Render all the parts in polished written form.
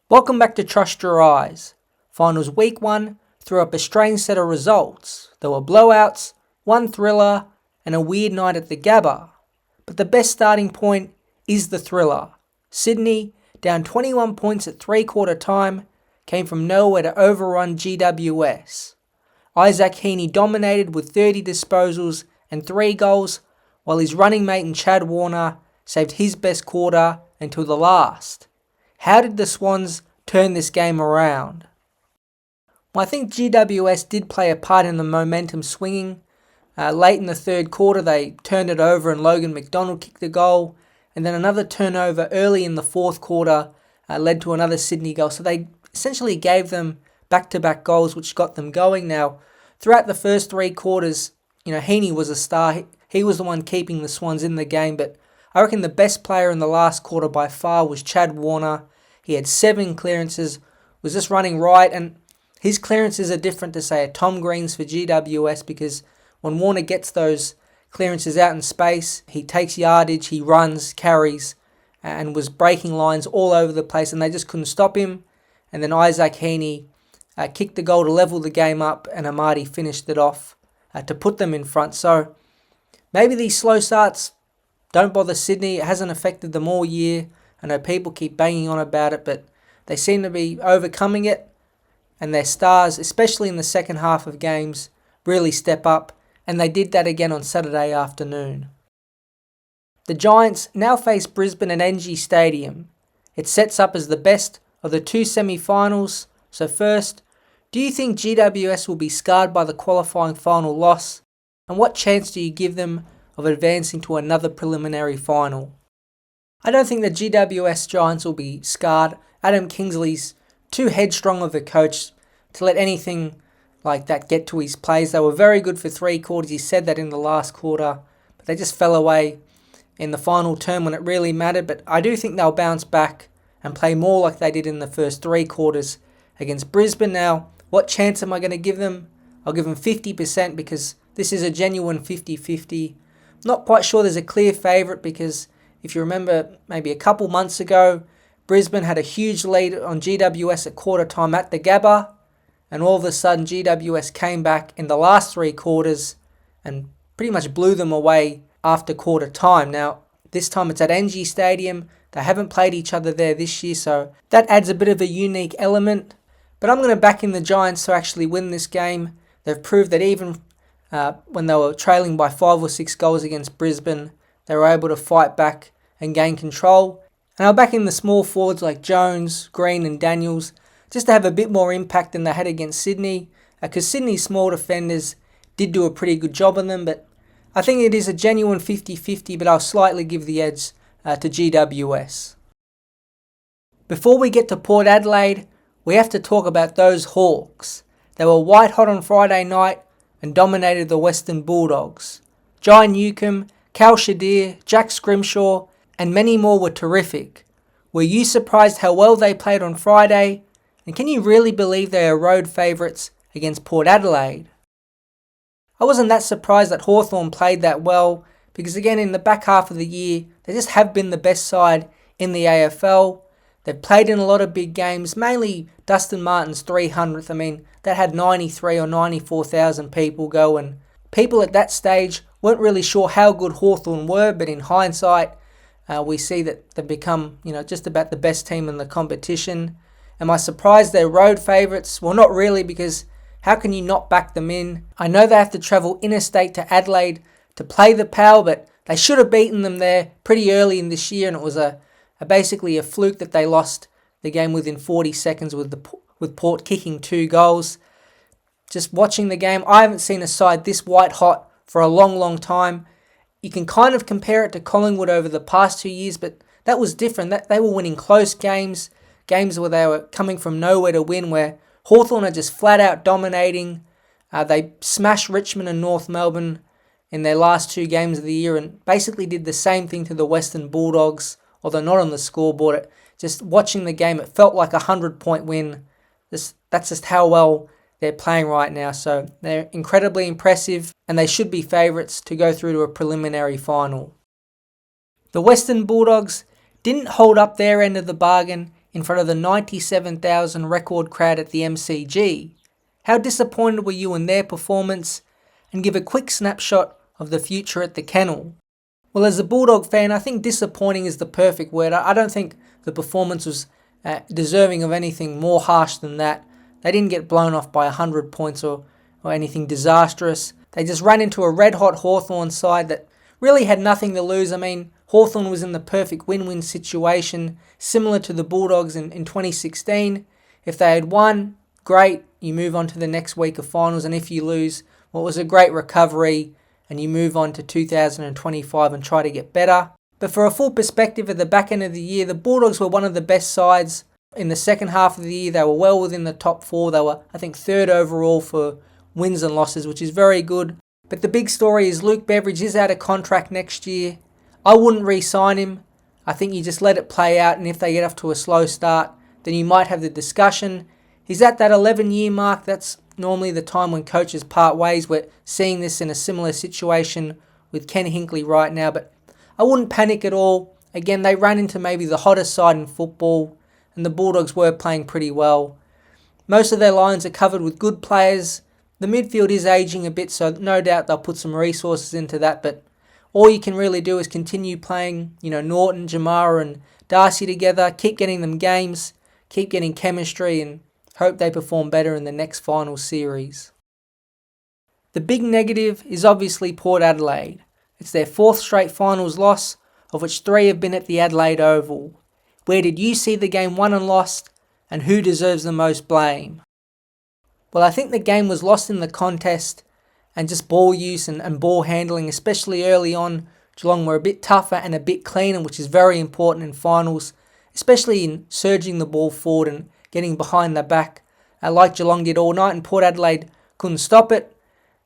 Welcome back to Trust Your Eyes. Finals week 1 threw up a strange set of results. There were blowouts, one thriller, and a weird night at the Gabba. But the best starting point is the thriller. Sydney, down 21 points at three-quarter time, came from nowhere to overrun GWS. Isaac Heaney dominated with 30 disposals and 3 goals, while his running mate in Chad Warner saved his best quarter until the last. How did the Swans turn this game around? Well, I think GWS did play a part in the momentum swinging. Late in the third quarter, they turned it over and Logan McDonald kicked the goal. And then another turnover early in the fourth quarter led to another Sydney goal. So they essentially gave them back-to-back goals, which got them going. Now, throughout the first 3 quarters, Heaney was a star. He was the one keeping the Swans in the game, but I reckon the best player in the last quarter by far was Chad Warner. He had 7 clearances, was just running right, and his clearances are different to, say, a Tom Green's for GWS, because when Warner gets those clearances out in space, he takes yardage, he runs, carries, and was breaking lines all over the place, and they just couldn't stop him. And then Isaac Heaney kicked the goal to level the game up, and Amadi finished it off to put them in front. So maybe these slow starts don't bother Sydney. It hasn't affected them all year. I know people keep banging on about it, but they seem to be overcoming it. And their stars, especially in the second half of games, really step up. And they did that again on Saturday afternoon. The Giants now face Brisbane at NG Stadium. It sets up as the best of the 2 semi-finals. So first, do you think GWS will be scarred by the qualifying final loss? And what chance do you give them of advancing to another preliminary final? I don't think the GWS Giants will be scarred. Adam Kingsley's too headstrong of a coach to let anything like that get to his plays. They were very good for 3 quarters. He said that in the last quarter, but they just fell away in the final term when it really mattered. But I do think they'll bounce back and play more like they did in the first 3 quarters against Brisbane. Now, what chance am I going to give them? I'll give them 50% because this is a genuine 50-50. Not quite sure there's a clear favourite, because if you remember maybe a couple months ago, Brisbane had a huge lead on GWS at quarter time at the Gabba, and all of a sudden GWS came back in the last 3 quarters and pretty much blew them away after quarter time. Now, this time it's at NG Stadium. They haven't played each other there this year, so that adds a bit of a unique element. But I'm going to back in the Giants to actually win this game. They've proved that even when they were trailing by 5 or 6 goals against Brisbane, they were able to fight back and gain control. And I'll back in the small forwards like Jones, Green and Daniels just to have a bit more impact than they had against Sydney, because Sydney's small defenders did do a pretty good job on them. But I think it is a genuine 50-50, but I'll slightly give the edge to GWS. Before we get to Port Adelaide, we have to talk about those Hawks. They were white hot on Friday night and dominated the Western Bulldogs. Jai Newcomb, Cal Shadir, Jack Scrimshaw, and many more were terrific. Were you surprised how well they played on Friday? And can you really believe they are road favourites against Port Adelaide? I wasn't that surprised that Hawthorn played that well, because again in the back half of the year, they just have been the best side in the AFL. They've played in a lot of big games, mainly Dustin Martin's 300th. I mean, that had 93 or 94,000 people go, and people at that stage weren't really sure how good Hawthorn were, but in hindsight, we see that they've become, just about the best team in the competition. Am I surprised they're road favourites? Well, not really, because how can you not back them in? I know they have to travel interstate to Adelaide to play the Power, but they should have beaten them there pretty early in this year, and it was basically a fluke that they lost the game within 40 seconds with Port kicking 2 goals. Just watching the game, I haven't seen a side this white hot for a long, long time. You can kind of compare it to Collingwood over the past 2 years, but that was different. They were winning close games where they were coming from nowhere to win, where Hawthorn are just flat out dominating. They smashed Richmond and North Melbourne in their last 2 games of the year and basically did the same thing to the Western Bulldogs, although not on the scoreboard. Just watching the game, it felt like a 100-point win. That's just how well they're playing right now. So they're incredibly impressive, and they should be favourites to go through to a preliminary final. The Western Bulldogs didn't hold up their end of the bargain in front of the 97,000 record crowd at the MCG. How disappointed were you in their performance? And give a quick snapshot of the future at the Kennel. Well, as a Bulldog fan, I think disappointing is the perfect word. I don't think the performance was deserving of anything more harsh than that. They didn't get blown off by 100 points or anything disastrous. They just ran into a red-hot Hawthorn side that really had nothing to lose. I mean, Hawthorn was in the perfect win-win situation, similar to the Bulldogs in 2016. If they had won, great, you move on to the next week of finals, and if you lose, well, it was a great recovery, and you move on to 2025 and try to get better. But for a full perspective at the back end of the year, the Bulldogs were one of the best sides. In the second half of the year, they were well within the top four. They were, I think, third overall for wins and losses, which is very good. But the big story is Luke Beveridge is out of contract next year. I wouldn't re-sign him. I think you just let it play out, and if they get off to a slow start, then you might have the discussion. He's at that 11-year mark. That's normally the time when coaches part ways. We're seeing this in a similar situation with Ken Hinkley right now, but I wouldn't panic at all. Again, they ran into maybe the hottest side in football, and the Bulldogs were playing pretty well. Most of their lines are covered with good players. The midfield is aging a bit, so no doubt they'll put some resources into that, but all you can really do is continue playing, Norton, Jamara and Darcy together, keep getting them games, keep getting chemistry, and hope they perform better in the next final series. The big negative is obviously Port Adelaide. It's their fourth straight finals loss, of which 3 have been at the Adelaide Oval. Where did you see the game won and lost, and who deserves the most blame? Well, I think the game was lost in the contest and just ball use and ball handling, especially early on. Geelong were a bit tougher and a bit cleaner, which is very important in finals, especially in surging the ball forward and getting behind the back, like Geelong did all night, and Port Adelaide couldn't stop it.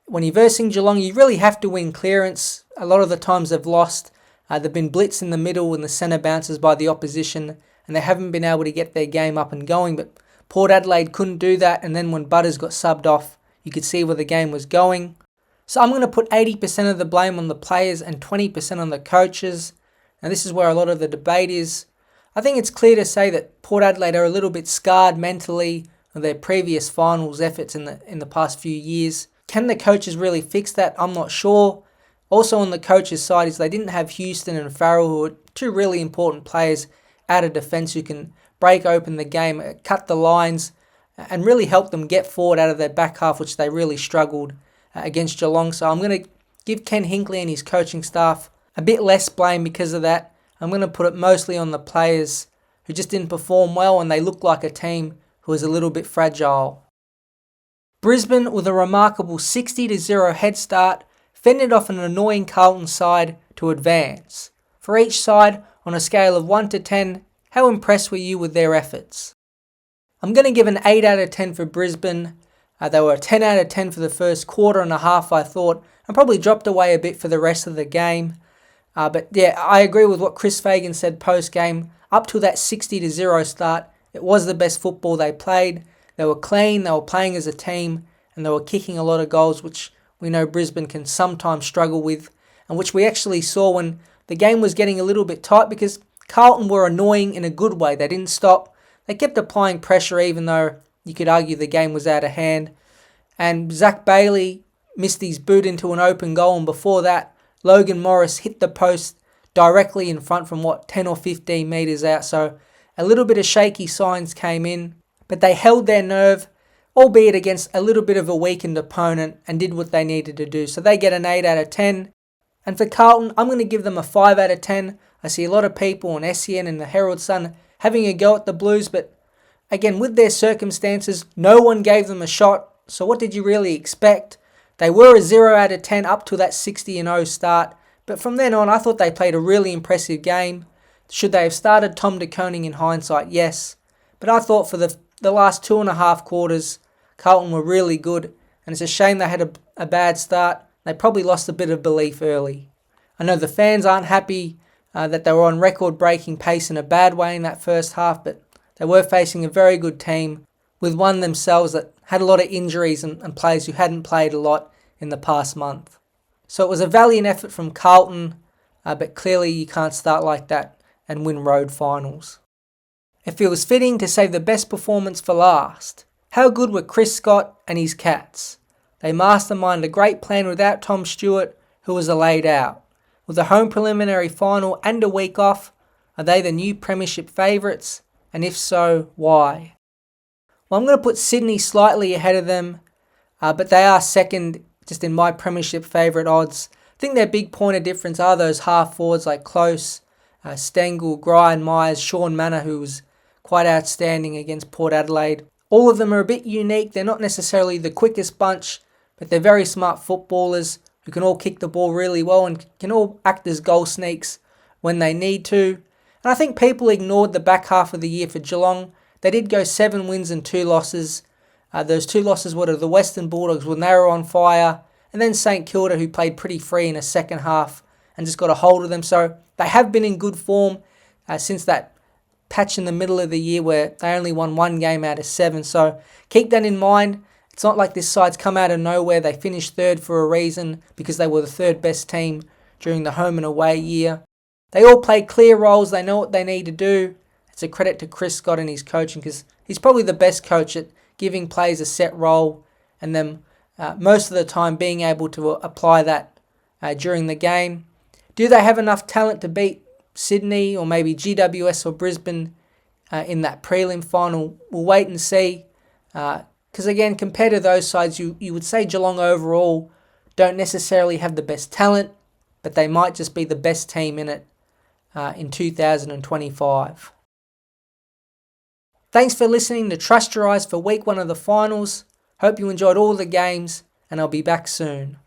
When you're versing Geelong, you really have to win clearance. A lot of the times they've lost. They've been blitzed in the middle and the centre bounces by the opposition, and they haven't been able to get their game up and going. But Port Adelaide couldn't do that, and then when Butters got subbed off, you could see where the game was going. So I'm going to put 80% of the blame on the players and 20% on the coaches. Now this is where a lot of the debate is. I think it's clear to say that Port Adelaide are a little bit scarred mentally of their previous finals efforts in the past few years. Can the coaches really fix that? I'm not sure. Also on the coaches' side is they didn't have Houston and Farrell, who are 2 really important players out of defence who can break open the game, cut the lines, and really help them get forward out of their back half, which they really struggled against Geelong. So I'm going to give Ken Hinkley and his coaching staff a bit less blame because of that. I'm going to put it mostly on the players who just didn't perform well, and they look like a team who is a little bit fragile. Brisbane, with a remarkable 60-0 head start, fended off an annoying Carlton side to advance. For each side, on a scale of 1 to 10, how impressed were you with their efforts? I'm going to give an 8 out of 10 for Brisbane. They were a 10 out of 10 for the first quarter and a half, I thought, and probably dropped away a bit for the rest of the game. But yeah, I agree with what Chris Fagan said post-game. Up to that 60-0 start, it was the best football they played. They were clean, they were playing as a team, and they were kicking a lot of goals, which we know Brisbane can sometimes struggle with, and which we actually saw when the game was getting a little bit tight, because Carlton were annoying in a good way. They didn't stop. They kept applying pressure even though you could argue the game was out of hand. And Zach Bailey missed his boot into an open goal, and before that, Logan Morris hit the post directly in front from 10 or 15 metres out. So a little bit of shaky signs came in, but they held their nerve, albeit against a little bit of a weakened opponent, and did what they needed to do. So they get an 8 out of 10. And for Carlton, I'm going to give them a 5 out of 10. I see a lot of people on SEN and the Herald Sun having a go at the Blues, but again, with their circumstances, no one gave them a shot. So what did you really expect? They were a 0 out of 10 up to that 60-0 start, but from then on, I thought they played a really impressive game. Should they have started Tom de Koning in hindsight? Yes. But I thought for the last 2.5 quarters, Carlton were really good, and it's a shame they had a bad start. They probably lost a bit of belief early. I know the fans aren't happy that they were on record-breaking pace in a bad way in that first half, but they were facing a very good team with one themselves that had a lot of injuries and players who hadn't played a lot in the past month. So it was a valiant effort from Carlton, but clearly you can't start like that and win road finals. It feels fitting to save the best performance for last. How good were Chris Scott and his Cats? They masterminded a great plan without Tom Stewart, who was laid out. With a home preliminary final and a week off, are they the new premiership favourites? And if so, why? Well, I'm going to put Sydney slightly ahead of them, but they are second just in my premiership favourite odds. I think their big point of difference are those half forwards like Close, Stengel, Grind, Myers, Sean Manor, who was quite outstanding against Port Adelaide. All of them are a bit unique. They're not necessarily the quickest bunch, but they're very smart footballers who can all kick the ball really well and can all act as goal sneaks when they need to. And I think people ignored the back half of the year for Geelong. They did go 7 wins and 2 losses. Those 2 losses were to the Western Bulldogs when they were on fire, and then St Kilda, who played pretty free in a second half and just got a hold of them. So they have been in good form since that patch in the middle of the year where they only won 1 game out of 7. So keep that in mind. It's not like this side's come out of nowhere. They finished third for a reason because they were the third best team during the home and away year. They all play clear roles. They know what they need to do. It's a credit to Chris Scott and his coaching because he's probably the best coach at giving players a set role and then most of the time being able to apply that during the game. Do they have enough talent to beat Sydney or maybe GWS or Brisbane in that prelim final? We'll wait and see. Because again, compared to those sides, you would say Geelong overall don't necessarily have the best talent, but they might just be the best team in it in 2025. Thanks for listening to Trust Your Eyes for week 1 of the finals. Hope you enjoyed all the games, and I'll be back soon.